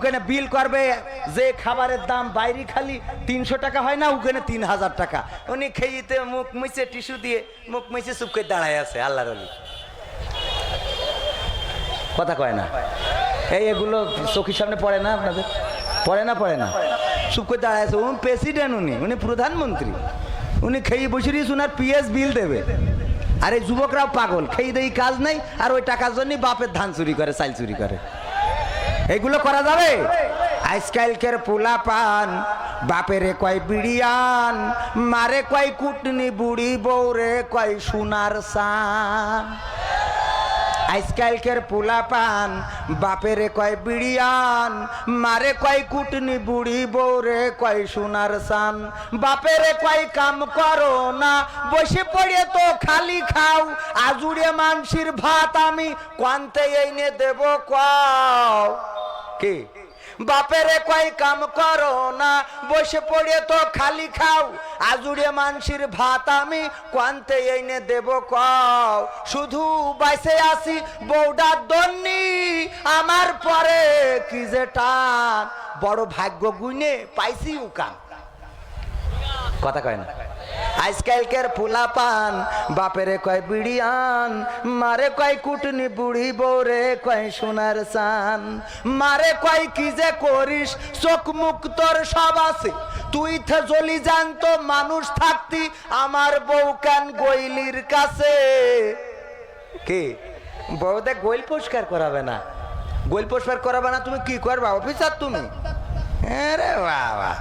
ওখানে বিল করবে, যে খাবারের দাম বাইরে খালি 300 টাকা হয় না, ওখানে 3000 টাকা। উনি খেয়েতে মুখ মুছে টিস্যু দিয়ে মুখ মুছে চুপ করে দাঁড়ায় আছে আল্লাহর ওলি। কথা কয় না, এগুলো চোখের সামনে পড়ে না আপনাদের? পড়ে না চুপ করে দাঁড়ায় আছে। উনি প্রেসিডেন্ট, উনি প্রধানমন্ত্রী, উনি খেয়ে বসে রয়েছে, উনার পিএস বিল দেবে। আর এই যুবকরাও পাগল, খেয়ে দেই কাজ নাই, আর ওই টাকার জন্য বাপের ধান চুরি করে, চাল চুরি করে। এগুলো করা যাবে? আজকালকের পোলা পান বাপেরে কয় বিড়িয়ান, মারে কয় কুটনি বুড়ি, বউরে কয় সোনার সান। আজকালকের পোলা পান বাপেরে কয় বিড়িয়ান, মারে কয় কুটনি বুড়ি, বউরে কয় সোনার সান। বাপেরে কয় কাম করো না, বসে পড়ে তো খালি খাও, আজুড়ে মানসির ভাত আমি কোয়ান্তে এনে দেব কও। কি? বাপেরে কয় কাম করো না, বসে পড়ে তো খালি খাও, আজুড়ে মানসির ভাত আমি কোয়ান্তে এনে দেব কও। শুধু বাইসে আসি বউডার দন্নি, আমার পরে কি যে টান, বড় ভাগ্য গুনে পাইছি উকান। কথা কয় না? আজকালকের পোলা পান বাপেরে কয় বিড়িয়ান, মারে কয় কুটনি বুড়ি, বউরে কয় সোনার সান। মারে কয় কি যে করিস, চোখ মুখ তোর সব আছে, তুই থে জলি জানতো মানুষ থাকতি, আমার বউ কেন গইলির কাছে। কি বউদে গোল পরিষ্কার করাবে না? গোল পরিষ্কার করাবে না, তুমি কি করবা অফিসার তুমি? আরে বাবা,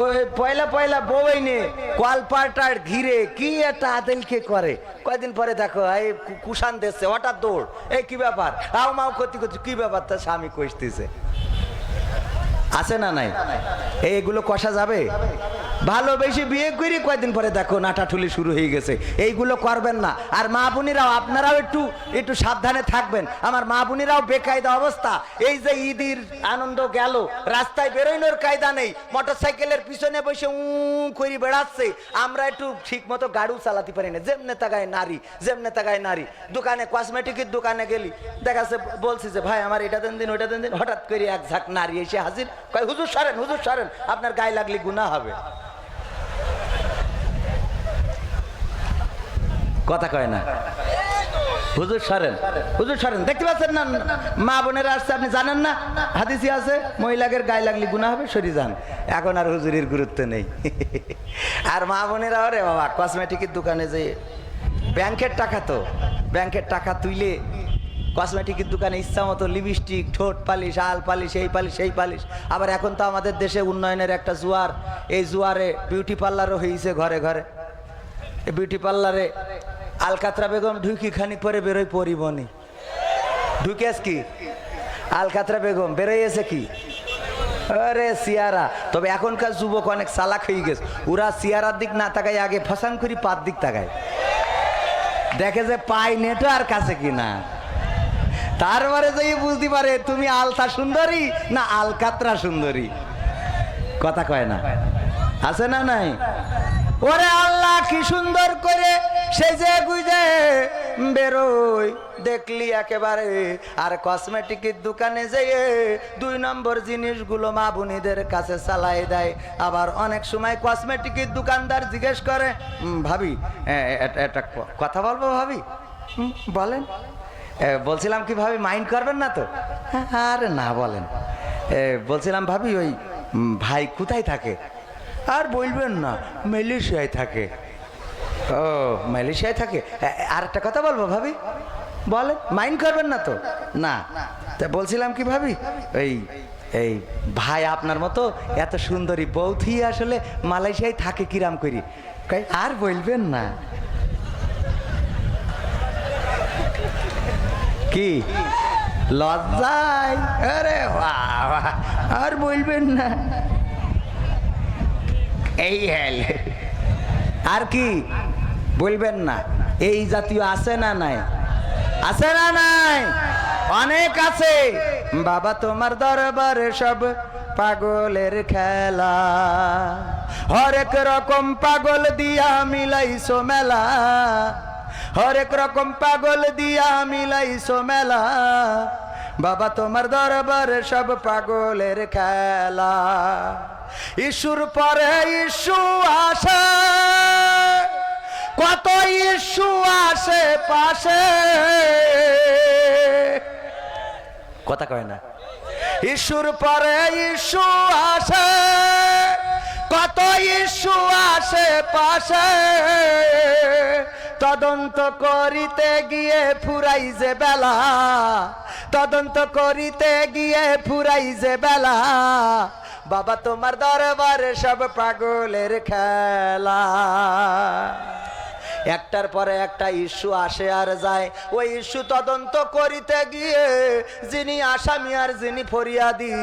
ওই পয়লা পয়লা বউই নে কলপাটার ঘিরে কি একটা আদেলকে করে, কয়দিন পরে দেখো এই কুষাণ দিচ্ছে, হঠাৎ দৌড়, এই কি ব্যাপার, আও মাও করতে করতে কি ব্যাপার, তার স্বামী কষতেছে। আছে না নাই? এইগুলো কষা যাবে? ভালোবেসে বিয়ে করি, কয়দিন পরে দেখো নাটাঠুলি শুরু হয়ে গেছে। এইগুলো করবেন না। আর মা বোনেরাও আপনারাও একটু সাবধানে থাকবেন। আমার মা বোনেরাও বেকায়দা অবস্থা। এই যে ঈদের আনন্দ গেল, রাস্তায় বেরোনোর কায়দা নেই, মোটরসাইকেলের পিছনে বসে করে বেড়াচ্ছে, আমরা একটু ঠিক মতো গাড়িও চালাতে পারি না। যেমনে তাগায় নারী, যেমনে তাগায় নারী। দোকানে কসমেটিকের দোকানে গেলি, দেখা যাচ্ছে বলছি যে ভাই আমার এটা দেন দিন, ওইটা দেন দিন, হঠাৎ করে এক ঝাঁক নারী এসে হাজির, কয় হুজুর সরেন, হুজুর সরেন, আপনার গায়ে লাগলে গুনাহ হবে। কথা কয় না, হুজুর সরেন, হুজুর সরেন। দেখতে পাচ্ছেন না মা বোনেরা আসছে, আপনি জানেন না হাদিসে আছে মহিলাদের গায়ে লাগলে গুনাহ হবে, সরি যান। এখন আর হুজুরের গুরুত্ব নেই। আর মা বোনেরা ওরে বাবা কসমেটিকের দোকানে যে ব্যাংকের টাকা, তো ব্যাংকের টাকা তুইলে কসমেটিকের দোকানে ইচ্ছা মতো লিপস্টিক, ঠোঁট পালিশ, আল পালিশ, এই পালিশ, সেই পালিশ। আবার এখন তো আমাদের দেশে উন্নয়নের একটা জোয়ার, এই জোয়ারে বিউটি পার্লারও হয়েছে ঘরে ঘরে। এই বিউটি পার্লারে আলকাতরা বেগম ঢুকি খানিক পরে বেরোয় পরিবনি, ঢুকেস কি আলকাতরা বেগম বেরোইছে কি, আরে সিয়ারা। তবে এখনকার যুবক অনেক চালাক হয়ে গেছে, ওরা সিয়ারার দিক না তাকায় আগে ফসাং করি পাত দিক তাকায়, দেখে যে পাই নেটো আর কাছে কিনা, তারপরে যে বুঝতে পারে তুমি আলতা সুন্দরী না আলকাতরা সুন্দরী। কথা কয় না, আছে না নাই? ওরে আল্লাহ কি সুন্দর করে সেজে গুজে বেরোয় দেখলি একেবারে। আর কসমেটিকের দোকানে যেয়ে 2 নম্বর জিনিসগুলো মা বোনীদের কাছে চালাই দেয়। আবার অনেক সময় কসমেটিকের দোকানদার জিজ্ঞেস করে, ভাবি একটা কথা বলবো ভাবি? বলেন। বলছিলাম কি ভাবি মাইন্ড করবেন না তো? আরে না বলেন। বলছিলাম ভাবি ওই ভাই কোথায় থাকে? আর বলবেন না, মালয়েশিয়ায় থাকে। ও মালয়েশিয়ায় থাকে। আর একটা কথা বলবো ভাবি? বলেন, মাইন্ড করবেন না তো? না। তা বলছিলাম কি ভাবি, এই ভাই আপনার মতো এত সুন্দরী বউ থিয়ে আসলে মালয়েশিয়ায় থাকে কিরাম করি? আর বলবেন না। কি লজ্জায়? আরে বাবা, আর বলবেন না। এই হেল আর কি বলবেন না? এই জাতীয় আছে না নাই? আছে না নাই? অনেক আছে। বাবা তোমার দরবারে সব পাগলের খেলা, হরেক রকম পাগল দিয়া মিলাইছো মেলা, হরেক রকম পাগল দিয়া মিলাইছো মেলা। বাবা তোমার দরবারে সব পাগলের খেলা। ইস্যুর পরে ইস্যু আসে, কত ইস্যু আসে পাশে, কথা কয় না। ইস্যুর পরে ইস্যু আসে, কত ইস্যু আসে পাশে, তদন্ত করিতে গিয়ে ফুরাই যে বেলা, তদন্ত করিতে গিয়ে ফুরাই যে বেলা। বাবা তোমার দরবারে সব পাগলের খেলা। একটার পরে একটা ইস্যু আসে আর যায়, ওই ইস্যু তদন্ত করিতে গিয়ে যিনি আসামি আর যিনি ফরিয়াদি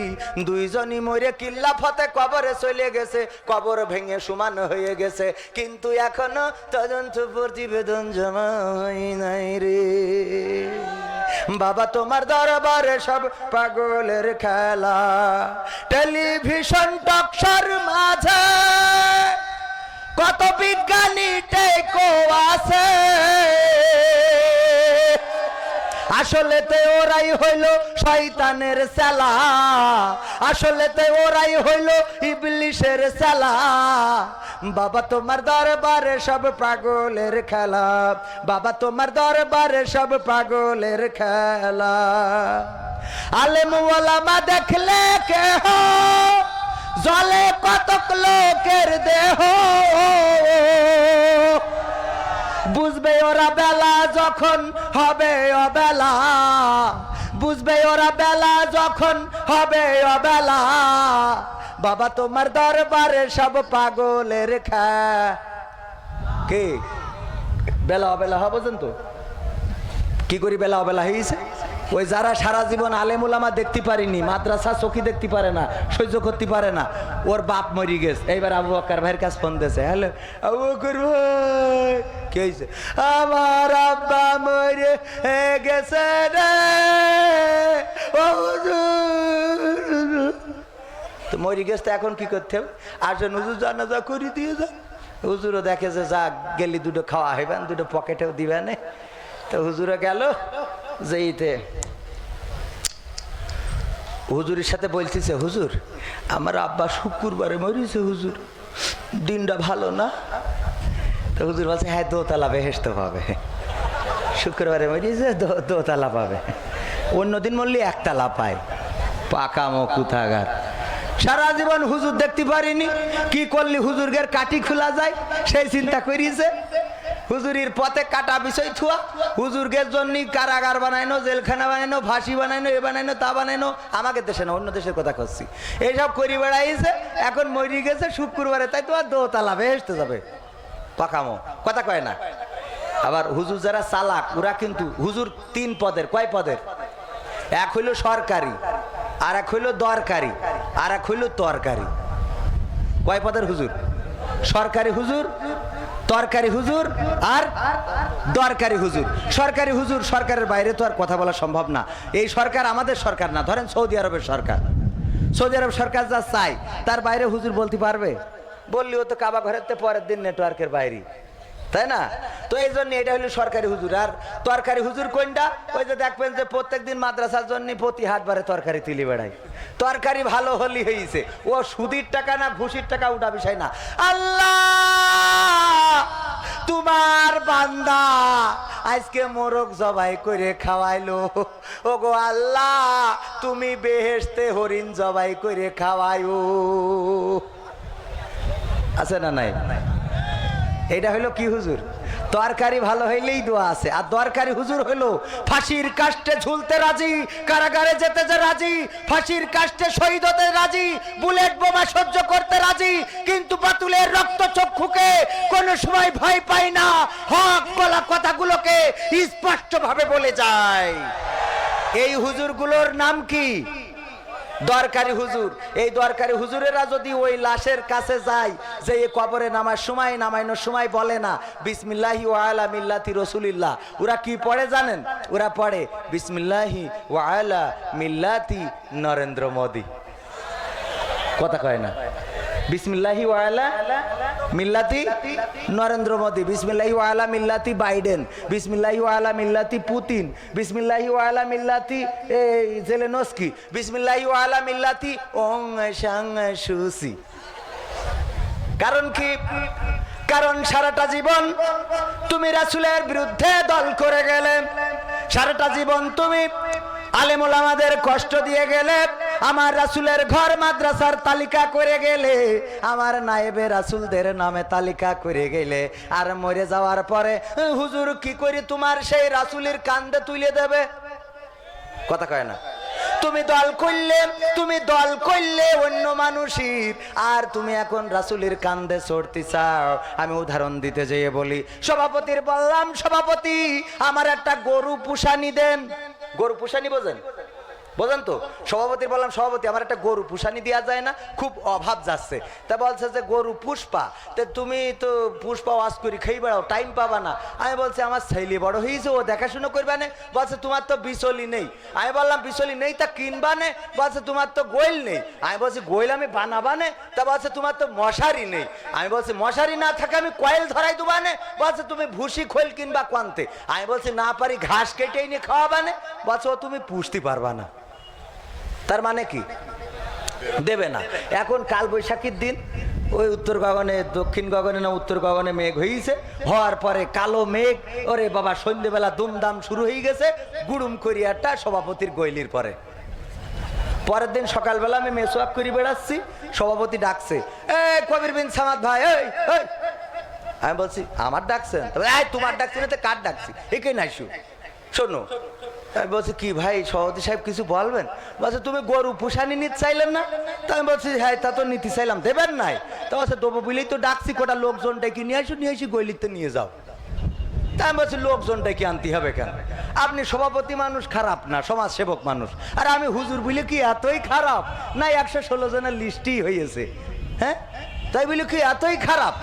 দুইজনই মরে কিল্লাফতে কবরে চলে গেছে, কবর ভেঙে সমান হয়ে গেছে, কিন্তু এখনো তদন্ত প্রতিবেদন জমা হয় নাই রে। বাবা তোমার দরবারে সব পাগলের খেলা। টেলিভিশন টকশোর মাঝে কত বিজ্ঞানী টেকো আছে, আসলেতে ওরাই হইল শয়তানের চেলা, আসলেতে ওরাই হইল ইবলিশের চেলা। বাবা তোমার দরবারে সব পাগলের খেলা, বাবা তোমার দরবারে সব পাগলের খেলা। আলেম ওলামা দেখলে কেহ জলে কতক লোকের দেহ, বুঝবে ওরা বেলা যখন হবে অবেলা, বুঝবে ওরা বেলা যখন হবে অবেলা। বাবা তোমার দরবারে সব পাগলের কে বেলা অবেলা হবে তো কি করি বেলা অবেলা হয়েছে। ওই যারা সারা জীবন আলেম ওলামা দেখতে পারিনি, মাদ্রাসা চকি দেখতে পারে না, সহ্য করতে পারে না, ওর বাপ মরি গেছে। এইবার আবু বকর ভাইয়ের কাছে ফোন দিয়েছে, হ্যালো আবু বকর ভাই কি হয়েছে? আমার আব্বা মরে গেছে রে, তো মরি গেছে, তো এখন কি করতে হবে? আসেন হুজুর জানাজা করি দিয়ে যান। হুজুরও দেখে যে যা গেলি দুটো খাওয়া হইবেন, দুটো পকেটেও দিবেন। তো হুজুরে গেল, যেইতে হুজুরের সাথে বলতেছে, হুজুর আমার আব্বা শুক্রবারে মরিছে, হুজুর দিনটা ভালো না। তো হুজুর বলছে, হ্যাঁ দোতলা বেহেশত পাবে, শুক্রবারে মরিছে দোতলা পাবে, অন্যদিন মরলে একতলা পায়। পাকা মকুথাগার। সারা জীবন হুজুর দেখতে পারিনি, কি করলি হুজুরগের কাটি খোলা যায় সেই চিন্তা করিছে। হুজুরির পথে কাটা বিষয় থুয়া, হুজুরগের জন্য কারাগার বানাইনো, জেলখানা বানাইনো, ফাঁসি বানাইনো, এ বানাইনো তা বানাইনো। আমাকে দেশে না, অন্য দেশের কথা করছি। এইসব করি বেড়াইছে, এখন মরি গেছে শুক্রবারে, তাই তো আর দোতলা বেহেশতে যাবে। পাকামো কথা কয় না। আবার হুজুর যারা চালাক, ওরা কিন্তু হুজুর তিন পদের, কয় পদের? এক হইল সরকারি, আর এক হইল দরকারি, আর এক হইল তরকারি। কয় পদের হুজুর? সরকারি হুজুর, তরকারি হুজুর আর দরকারি হুজুর। সরকারি হুজুর, সরকারের বাইরে তো আর কথা বলা সম্ভব না। এই সরকার আমাদের সরকার না, ধরেন সৌদি আরবের সরকার। সৌদি আরব সরকার যা চাই তার বাইরে হুজুর বলতে পারবে? বললেও তো কাবা ঘরের পরের দিন নেটওয়ার্কের বাইরে, তাই না? তো এই জন্য এটা হলো সরকারি হুজুর। আর তরকারি হুজুর কোনটা? ওই যে দেখবেন যে প্রত্যেক দিন মাদ্রাসার জন্য প্রতি হাটবারে তরকারি তুলি বেড়ায়। তরকারি ভালো হলি হয়েছে, ও সুদির টাকা না ঘুষির টাকা ওটা বিষয় না। আল্লাহ তোমার বান্দা আজকে মোরগ জবাই করে খাওয়াইলো, ও গো আল্লাহ তুমি বেহেশতে হরিণ জবাই করে খাওয়াইও। আছে না নাই? এটা হলো কি হুজুর? তরকারি ভালো হইলেই দোয়া আছে। আর দরকারি হুজুর হলো ফাঁসির কাস্টে ঝুলতে রাজি, কারাগারে যেতে যে রাজি, ফাঁসির কাস্টে শহীদ হতে রাজি, বুলেট বোমা সহ্য করতে রাজি, কিন্তু বাতুলের রক্ত চক্ষুকে কোনো সময় ভয় পায় না, হক বলা কথাগুলোকে স্পষ্ট ভাবে বলে যায়। এই হুজুরগুলোর নাম কি? দরকারি হুজুর। এই দরকারি হুজুরেরা যদি ওই লাশের কাছে যায়, যে এই কবরে নামার সময় নামাইনোর সময় বলে না বিসমিল্লাহি ওয়া আলা মিল্লাতি রাসূলিল্লাহ, ওরা কি পড়ে জানেন? ওরা পড়ে বিসমিল্লাহি ওয়া আলা মিল্লাতি নরেন্দ্র মোদি। কথা কয় না? বিসমিল্লাহি ওয়ালা মিল্লাতি নরেন্দ্র মোদী, বিসমিল্লাহি ওয়ালা মিল্লাতি বাইডেন, বিসমিল্লাহি ওয়ালা মিল্লাতি পুতিন, বিসমিল্লাহি ওয়ালা মিল্লাতি জেলেনস্কি, বিসমিল্লাহি ওয়ালা মিল্লাতি ওং সাং সুসি। কারণ কি? কারণ সারাটা জীবন তুমি রাসূলের বিরুদ্ধে দল করে গেলে, সারাটা জীবন তুমি আলেম ওলামাদের কষ্ট দিয়ে গেলে, আমার রাসূলের ঘর মাদ্রাসার তালিকা করে গেলে, আমার নায়েবে রাসূলদের নামে তালিকা করে গেলে, আর মরে যাওয়ার পরে হুজুর কি করে তোমার সেই রাসূলের কান্দে তুলে দেবে? কথা কয় না। তুমি দল করলে অন্য মানুষের, আর তুমি এখন রাসূলের কান্দে চড়তে চাও। আমি উদাহরণ দিতে যেয়ে বলি, সভাপতির বললাম, সভাপতি আমার একটা গরু পুষানি দেন। গরু পুষানি বোঝেন? বোঝেন তো? সভাপতির বললাম, সভাপতি আমার একটা গরু পুষানি দেওয়া যায় না, খুব অভাব যাচ্ছে। তা বলছে যে গরু পুষ্পা, তো তুমি তো পুষ্পা ওয়াজ করি খেয়ে বেড়াও, টাইম পাবা না। আমি বলছি আমার ছেলে বড় হয়েছে, ও দেখাশুনো করবে না। বলছে তোমার তো বিচলি নেই। আমি বললাম বিচলি নেই তা কিনবা নে? বলছে তোমার তো গোয়েল নেই। আমি বলছি গোয়েল আমি বানাবা নে? তা বলছে তোমার তো মশারি নেই। আমি বলছি মশারি না থাকে আমি কয়েল ধরাই দেবা নে? বলছে তুমি ভুসি খোল কিনবা কোয়ান্তে। আমি বলছি না পারি ঘাস কেটে নিয়ে খাওয়াবা নে? বলছে ও তুমি পুষতে পারবা না। তার মানে কি? দেবে না। এখন কাল বৈশাখীর দিন ওই উত্তর গগনে, দক্ষিণ গগনে না উত্তর গগনে মেঘ হয়েছে, হওয়ার পরে কালো মেঘ, ওরে বাবা সন্ধ্যেবেলা দুমদাম শুরু হয়ে গেছে গুড়ুম করিয়াটা সভাপতির গইলির পরে। পরের দিন সকালবেলা আমি মেসওয়াক করে বেড়াচ্ছি, সভাপতি ডাকছে, এই কবির বিন সামাদ ভাই, এই। আমি বলছি আমার ডাকছেন? তোমার ডাকছি না তো কার ডাকছি? একে নাই শোনো। আমি বলছি কি ভাই সভাপতি সাহেব কিছু বলবেন? বলছে তুমি গরু পুষানি নিতে চাইলেন না? তা আমি বলছি হ্যাঁ তা তো নিতে চাইলাম, দেবেন নাই? তা বলছে দেবো বলেই তো ডাকছি, কোটা লোকজনটাকে নিয়ে আসি গইলিতে নিয়ে যাও। তা আমি বলছি লোকজনটা কি আনতে হবে কেন? আপনি সভাপতি মানুষ খারাপ না, সমাজ সেবক মানুষ, আর আমি হুজুর বলে কি এতই খারাপ? না 116 জনের লিস্টই হয়েছে, হ্যাঁ তাই বলি কি এতই খারাপ?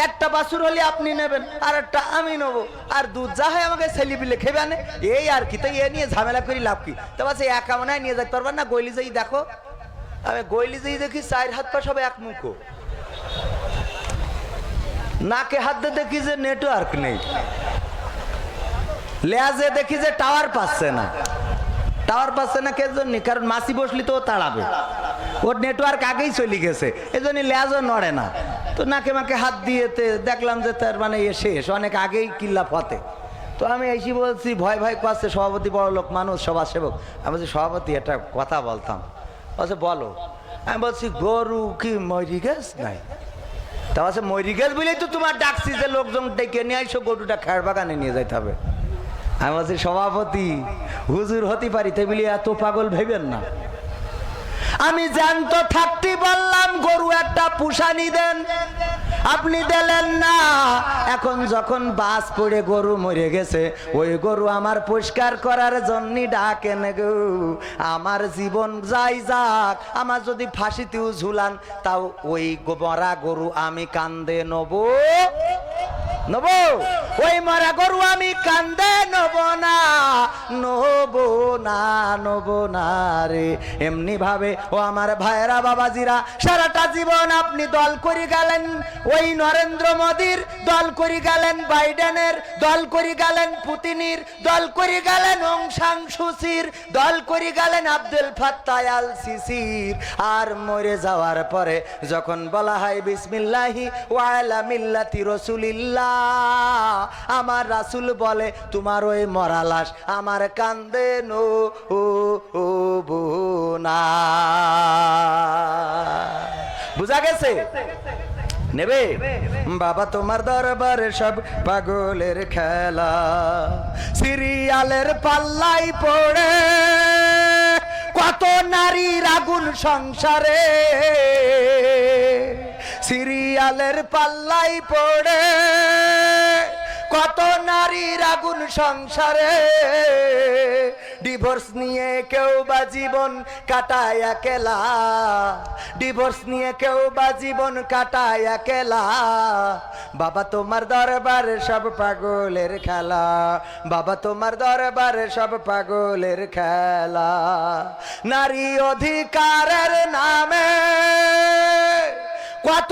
একটা বাছুর হলে আপনি নেবেন, আর একটা আমি নেবো, আর দুধ যা হয় আমাকে ছেলে বিলে খেবে আনে, এই আর কি। তাই এ নিয়ে ঝামেলা করি লাভ কি? তা বলছে একা মনে হয় নিয়ে যেতে পারবেন না, গইলি যেই দেখো। আমি গইলি যেই দেখি 4 হাত পা সব এক মুখো, নাকে হাত দিয়ে দেখি যে নেটওয়ার্ক নেই, লেজে দেখি যে টাওয়ার পাচ্ছে না। টাওয়ার পাচ্ছে না কে জন্য? কারণ মাছি বসলি তো ও তাড়াবে, ওর নেটওয়ার্ক আগেই চলে গেছে, এই জন্য লেজও নড়ে না। তো নাকে মাকে হাত দিয়েতে দেখলাম যে তার মানে এ শেষ, অনেক আগেই কিল্লা ফতে। তো আমি এসে বলছি ভয় ভয় করছে, সভাপতি বড় লোক মানুষ, সমাজ সেবক। আমি বলছি সভাপতি একটা কথা বলতাম। বলছে বলো। আমি বলছি গরু কি মরি গেছ নাই? তা বলছে মরি গেছ বলেই তো তোমার ডাকছি যে লোকজন ডেকে নিয়ে আইসো, গরুটা খেয়ার বাগানে নিয়ে যাইতে হবে। আমি বলছি সভাপতি হুজুর হতে পারি, তাই বলি এত পাগল ভেবেন না। আমি জ্যান্ত থাকতে বললাম গরু একটা পুষানি দেন, আপনি দিলেন না। এখন যখন বাস পড়ে গরু মরে গেছে, ওই গরু আমার পরিষ্কার করার জন্য ডাকেন গো। আমার জীবন যাই যাক, আমার যদি ফাঁসিতেও ঝুলান, তাও ওই মরা গরু আমি কান্দে নেবো। ওই মরা গরু আমি কান্দে নেবো না রে। এমনি ভাবে ও আমার ভাইরা বাবাজিরা, সারাটা জীবন আপনি দল করে গেলেন ওই নরেন্দ্র মোদীর, দল করে গেলেন বাইডেনের, দল করে গেলেন পুতিনের, দল করে গেলেন ওং সাং সুচির, দল করে গেলেন আব্দুল ফাত্তাহ আল সিসির। আর মরে যাওয়ার পরে যখন বলা হয় বিসমিল্লাহি ওয়া আলা মিল্লাতি রাসূলিল্লাহ, আমার রাসূল বলে তোমার ওই মরা লাশ আমার কান্দে নো না। বুঝা গেছে? নেবে বাবা তোমার দরবারে সব পাগলের খেলা, সিরিয়ালের পাল্লাই পড়ে কত নারীর আগুন সংসারে, সিরিয়ালের পাল্লাই পড়ে কত নারীর আগুন সংসারে। ডিভোর্স নিয়ে কেউ বা জীবন কাটায় একলা, ডিভোর্স নিয়ে কেউ বা জীবন কাটায় একলা। বাবা তোমার দরবারে সব পাগলের খেলা, বাবা তোমার দরবারে সব পাগলের খেলা। নারী অধিকারের নামে কত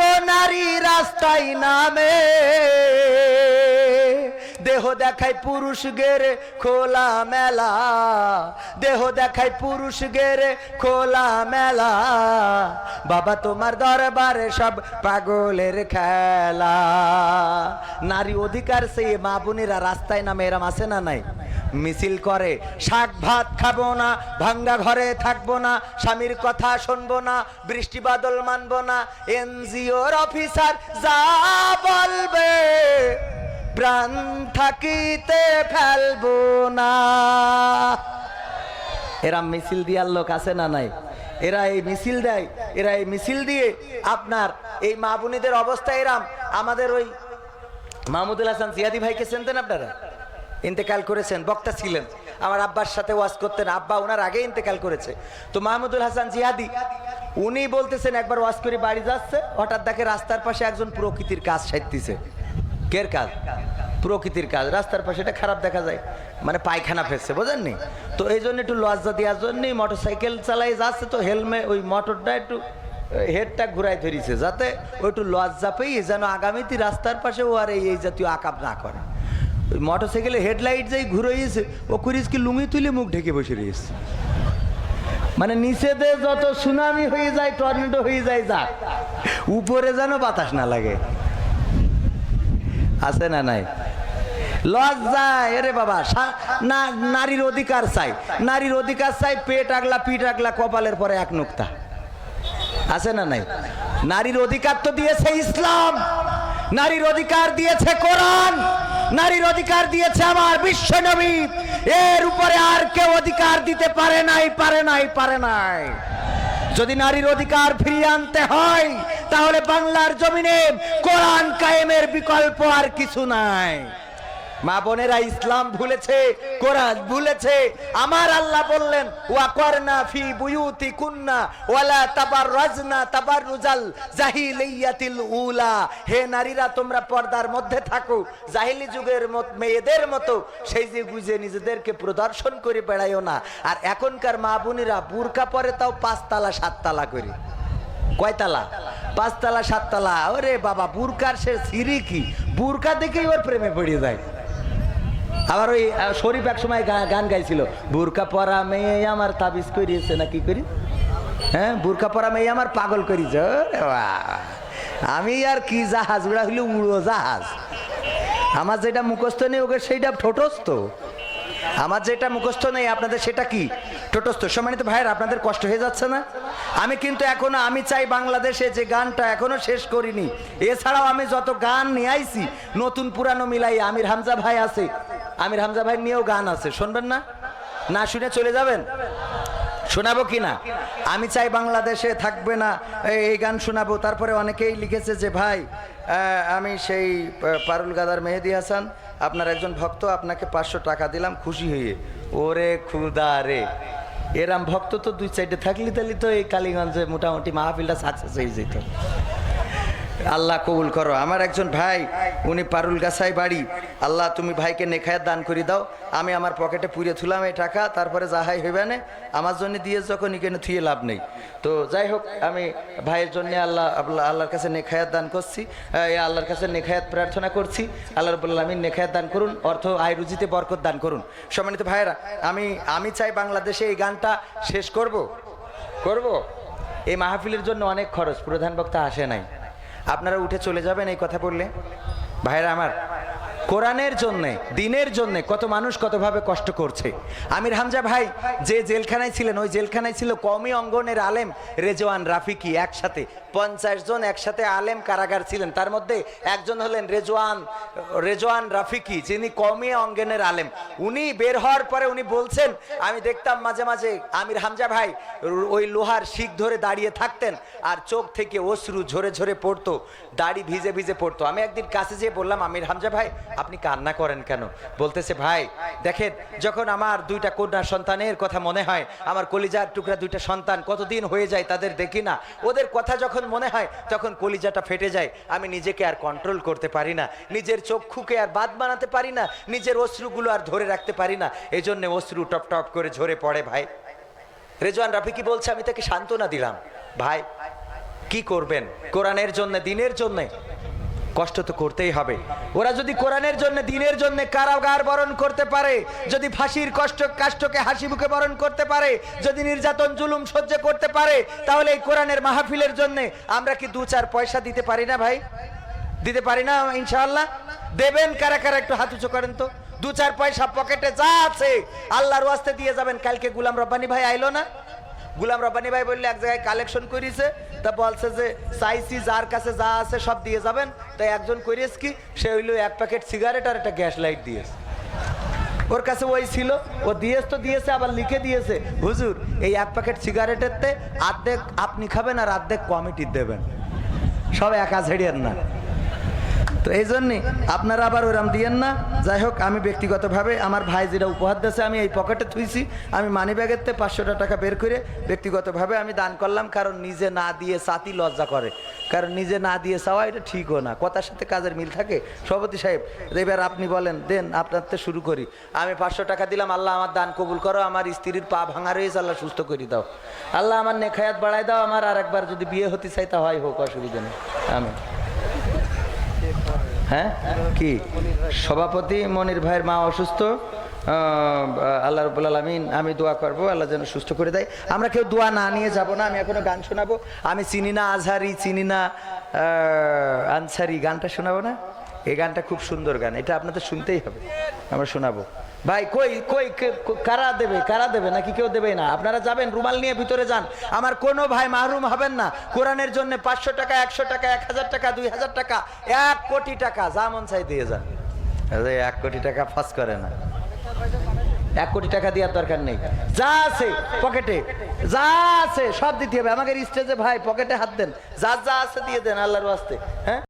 নারী রাস্তায় নামে, দেহ দেখায় পুরুষ গেরে খোলা মেলা, দেহ দেখায় পুরুষ গেরে খোলা মেলা, বাবা তোমার দরবারে সব পাগলের খেলা। নারী অধিকার সেই মা বোনেরা রাস্তায় নামে, এরম আছে না নাই? মিছিল করে, শাক ভাত খাবো না, ভাঙ্গা ঘরে থাকবো না, স্বামীর কথা শুনবো না, বৃষ্টি বাদল মানবো না, এনজিওর অফিসার যা বলবে প্রাণ থাকিতে ফেলবো না। এরা মিছিল দিয়ার লোক আছে না নাই? এরা এই মিছিল দেয়, এরা এই মিছিল দিয়ে আপনার এই মা বোনেদের অবস্থা এরাম। আমাদের ওই মাহমুদুল হাসান জিয়াদি ভাইকে চিনতেন আপনারা? ইন্তেকাল করেছেন, বক্তা ছিলেন, আমার আব্বার সাথে ওয়াজ করতেন, আব্বা ওনার আগে ইন্তেকাল করেছে। তো মাহমুদুল হাসান জিয়াদি উনি বলতেছেন একবার ওয়াজ করে বাড়ি যাচ্ছে, হঠাৎ দেখে রাস্তার পাশে একজন প্রকৃতির কাজ সারতেছে। কের কাজ? প্রকৃতির কাজ। রাস্তার পাশে এটা খারাপ দেখা যায়, মানে পায়খানা ফেলছে, বোঝেননি? তো এই জন্য একটু লজ্জা দেওয়ার জন্যই মোটর সাইকেল চালাই যাচ্ছে, তো হেলমেট ওই মোটরটা একটু হেডটা ঘুরাই ধরিছে, যাতে ওই একটু লজ্জা পেয়ে যেন আগামীতে রাস্তার পাশে ও আর এই জাতীয় আকাম না করে। ওই মোটর সাইকেলে হেডলাইট যাই ঘুরাইছে, ও করিস কি লুঙ্গি তুলে মুখ ঢেকে বসে রয়েছে, মানে নিচেতে যত সুনামি হয়ে যায়, টর্নেডো হয়ে যায়, যাক উপরে যেন বাতাস না লাগে। আছে না নাই? লজ্জা। এরে বাবা, নারীর অধিকার চাই, নারীর অধিকার চাই, পেট আগলা পিঠ আগলা কপালের পরে এক নুক্তা। আছে না নাই? নারীর অধিকার তো দিয়েছে ইসলাম, নারীর অধিকার দিয়েছে কোরআন, নারীর অধিকার দিয়েছে আমার বিশ্ব নবী। এর উপরে আর কেউ অধিকার দিতে পারে নাই, পারে নাই, পারে নাই। যদি নারীর অধিকার ফিরিয়ে আনতে হয় তাহলে বাংলার জমিনে কোরআন কায়েমের বিকল্প আর কিছু নাই। মা বোনেরা ইসলাম ভুলেছে, কোরআন ভুলেছে। আমার আল্লাহ বললেন ওয়াকরনা ফি বুয়ুতিকুন্না ওয়ালা তাবাররাজনা তাবাররুজাল জাহিলিয়াতিল উলা। হে নারীরা, তোমরা পর্দার মধ্যে থাকো, জাহিলি যুগের মেয়েদের মতো সেই যে বুঝে নিজেদেরকে প্রদর্শন করে বেড়াইও না। আর এখনকার মা বোনেরা বুরকা পরে, তাও 5 তালা 7 তালা করে। কয়তালা? 5 তালা 7 তালা। ওরে বাবা, বুরকার সে সিঁড়ি কি, বুরকা দেখেই ওর প্রেমে পড়ে যায়। আবার ওই শরীফ এক সময় গান গাইছিল, বুরকা পরা মেয়ে আমার তাবিজ করিয়েছে না কি করি, হ্যাঁ, বুরকা পরা মেয়ে আমার পাগল করিয়েছে। আমি আর কি জাহাজ, ওরা হইল উড়ো জাহাজ। আমার যেটা মুখস্থ নেই ওকে সেইটা ঠোঁটস্থ, আমার যেটা মুখস্থ নেই আপনাদের সেটা কি ঠোঁটস্থ। সম্মানিত ভাইয়ের, আপনাদের কষ্ট হয়ে যাচ্ছে না? আমি কিন্তু এখনো আমি চাই বাংলাদেশে যে গানটা এখনো শেষ করিনি। এছাড়াও আমি যত গান নিয়ে আইছি নতুন পুরানো মিলাই, আমির হামজা ভাই আছে, আমির হামজা ভাই নিয়েও গান আছে, শুনবেন না? না শুনে চলে যাবেন? শোনাবো কি না? আমি চাই বাংলাদেশে থাকবে না এই গান শোনাবো। তারপরে অনেকেই লিখেছে যে ভাই আমি সেই পারুল গাদার মেহেদি হাসান, আপনার একজন ভক্ত, আপনাকে 500 টাকা দিলাম খুশি হয়ে। ওরে খুদা রে, এরম ভক্ত তো 2-4টে থাকলে তাহলে তো এই কালীগঞ্জে মোটামুটি মাহফিলটা সাকসেস হয়ে যেত। আল্লাহ কবুল করো। আমার একজন ভাই, উনি পারুল গাছায় বাড়ি, আল্লাহ তুমি ভাইকে নেখায়াত দান করে দাও। আমি আমার পকেটে পুড়ে থুলাম এই টাকা, তারপরে যাহাই হইবে না আমার জন্য দিয়ে যখন এখানে থুয়ে লাভ নেই। তো যাই হোক, আমি ভাইয়ের জন্য আল্লাহর কাছে নেখায়াত দান করছি, আল্লাহর কাছে নেখায়াত প্রার্থনা করছি। আল্লাহ রাব্বুল আলামিন নেখায়াত দান করুন, অর্থ আয় রুজিতে বরকত দান করুন। সম্মানিত ভাইয়েরা, আমি চাই বাংলাদেশে এই গানটা শেষ করব। এই মাহফিলের জন্য অনেক খরচ, প্রধান বক্তা আসে নাই, আপনারা উঠে চলে যাবেন এই কথা বললে। ভাইরা আমার, কোরআনের জন্যে, দিনের জন্যে কত মানুষ কতভাবে কষ্ট করছে। আমির হামজা ভাই যে জেলখানায় ছিলেন, ওই জেলখানায় ছিল কওমি অঙ্গনের আলেম রেজওয়ান রাফিকি, একসাথে 50 জন একসাথে আলেম কারাগার ছিলেন। তার মধ্যে একজন হলেন রেজওয়ান রাফিকি, যিনি কওমি অঙ্গনের আলেম। উনি বের হওয়ার পরে উনি বলছেন, আমি দেখতাম মাঝে মাঝে আমির হামজা ভাই ওই লোহার শিক ধরে দাঁড়িয়ে থাকতেন, আর চোখ থেকে অশ্রু ঝরে ঝরে পড়তো, দাড়ি ভিজে ভিজে পড়তো। আমি একদিন কাছে যেয়ে বললাম, আমির হামজা ভাই আপনি কান্না করেন কেন? বলতেছে, ভাই দেখেন, যখন আমার 2টা কন্যা সন্তানের কথা মনে হয়, আমার কলিজার টুকরা 2টা সন্তান কতদিন হয়ে যায় তাদের দেখি না, ওদের কথা যখন মনে হয় তখন কলিজাটা ফেটে যায়। আমি নিজেকে আর কন্ট্রোল করতে পারি না, নিজের চক্ষুকে আর বাদ বানাতে পারি না, নিজের অশ্রুগুলো আর ধরে রাখতে পারি না, এই জন্য অশ্রু টপ টপ করে ঝরে পড়ে। ভাই রেজওয়ান রাফিকি বলছে, আমি তাকে সান্ত্বনা দিলাম, ভাই কি করবেন? কোরআনের জন্য, দিনের জন্য কষ্ট তো করতেই হবে। ওরা যদি কোরআনের জন্য, দিনের জন্য কারাগার বরণ করতে পারে, যদি ফাঁসির কাষ্টকে হাসি মুখে বরণ করতে পারে, যদি নির্যাতন জুলুম সহ্য করতে পারে, তাহলে এই কোরআনের মাহফিলের জন্য আমরা কি 2-4 পয়সা দিতে পারি না ভাই? দিতে পারি না? ইনশাআল্লাহ দেবেন। কারা কারা একটু হাত উঁচু করেন তো। 2-4 পয়সা পকেটে যা আছে আল্লাহর ওয়াস্তে দিয়ে যাবেন। কালকে গুলাম রব্বানী ভাই আইলো না? গুলাম রব্বানী ভাই বললে এক জায়গায় কালেকশন করেছে, তা বলছে যে চাইছি যার কাছে যা আছে সব দিয়ে যাবেন। তাই একজন করিস কি, সে হইলো 1 প্যাকেট সিগারেট আর একটা গ্যাস লাইট দিয়েছে। ওর কাছে ওই ছিল, ও দিয়েছে তো দিয়েছে, আবার লিখে দিয়েছে, হুজুর এই 1 প্যাকেট সিগারেটের তে অর্ধেক আপনি খাবেন আর অর্ধেক কমিটি দেবেন, সব একা ঝেড়িয়েন না। তো এই জন্যে আপনারা আবার ওরম দিয়েন না। যাই হোক, আমি ব্যক্তিগতভাবে আমার ভাই যেটা উপহার দিয়েছে আমি এই পকেটে থুইছি, আমি মানি ব্যাগের থেকে 500 টাকা বের করে ব্যক্তিগতভাবে আমি দান করলাম। কারণ নিজে না দিয়ে চাতি লজ্জা করে, কারণ নিজে না দিয়ে চাওয়া এটা ঠিকও না, কথার সাথে কাজের মিল থাকে। সভাপতি সাহেব এবার আপনি বলেন, দেন আপনার থেকে শুরু করি। আমি 500 টাকা দিলাম। আল্লাহ আমার দান কবুল করো, আমার স্ত্রীর পা ভাঙা রয়েছে আল্লাহ সুস্থ করে দাও, আল্লাহ আমার নেখায়াত বাড়াই দাও, আমার আর একবার যদি বিয়ে হতে চাই তা হয়, হোক, অসুবিধা নেই। আমি হ্যাঁ কি সভাপতি মনির ভাইয়ের মা অসুস্থ, আল্লাহ রাব্বুল আলামিন আমি দোয়া করব আল্লাহ যেন সুস্থ করে দেয়। আমরা কেউ দোয়া না নিয়ে যাব না। আমি এখনো গান শোনাবো। আমি চিনি না আজহারি, চিনি না আনসারি, গানটা শোনাবো না? এই গানটা খুব সুন্দর গান, এটা আপনাদের শুনতেই হবে, আমরা শোনাবো। ভাই কই কই কারা দেবে? কারা দেবে নাকি কেউ দেবে না? আপনারা যাবেন, রুমাল নিয়ে ভিতরে যান। আমার কোনো ভাই মাহরুম হবেন না। কোরআনের জন্য 500 টাকা, 100 টাকা, 1000 টাকা, 2000 টাকা, 1 কোটি টাকা যা মন চাই দিয়ে যান। 1 কোটি টাকা ফাঁস করে না। 1 কোটি টাকা দেওয়ার দরকার নেই। যা আছে পকেটে, যা আছে সব দিতে হবে। আমাদের স্টেজে ভাই পকেটে হাত দেন, যা যা আছে দিয়ে দেন আল্লাহর ওয়াস্তে। হ্যাঁ।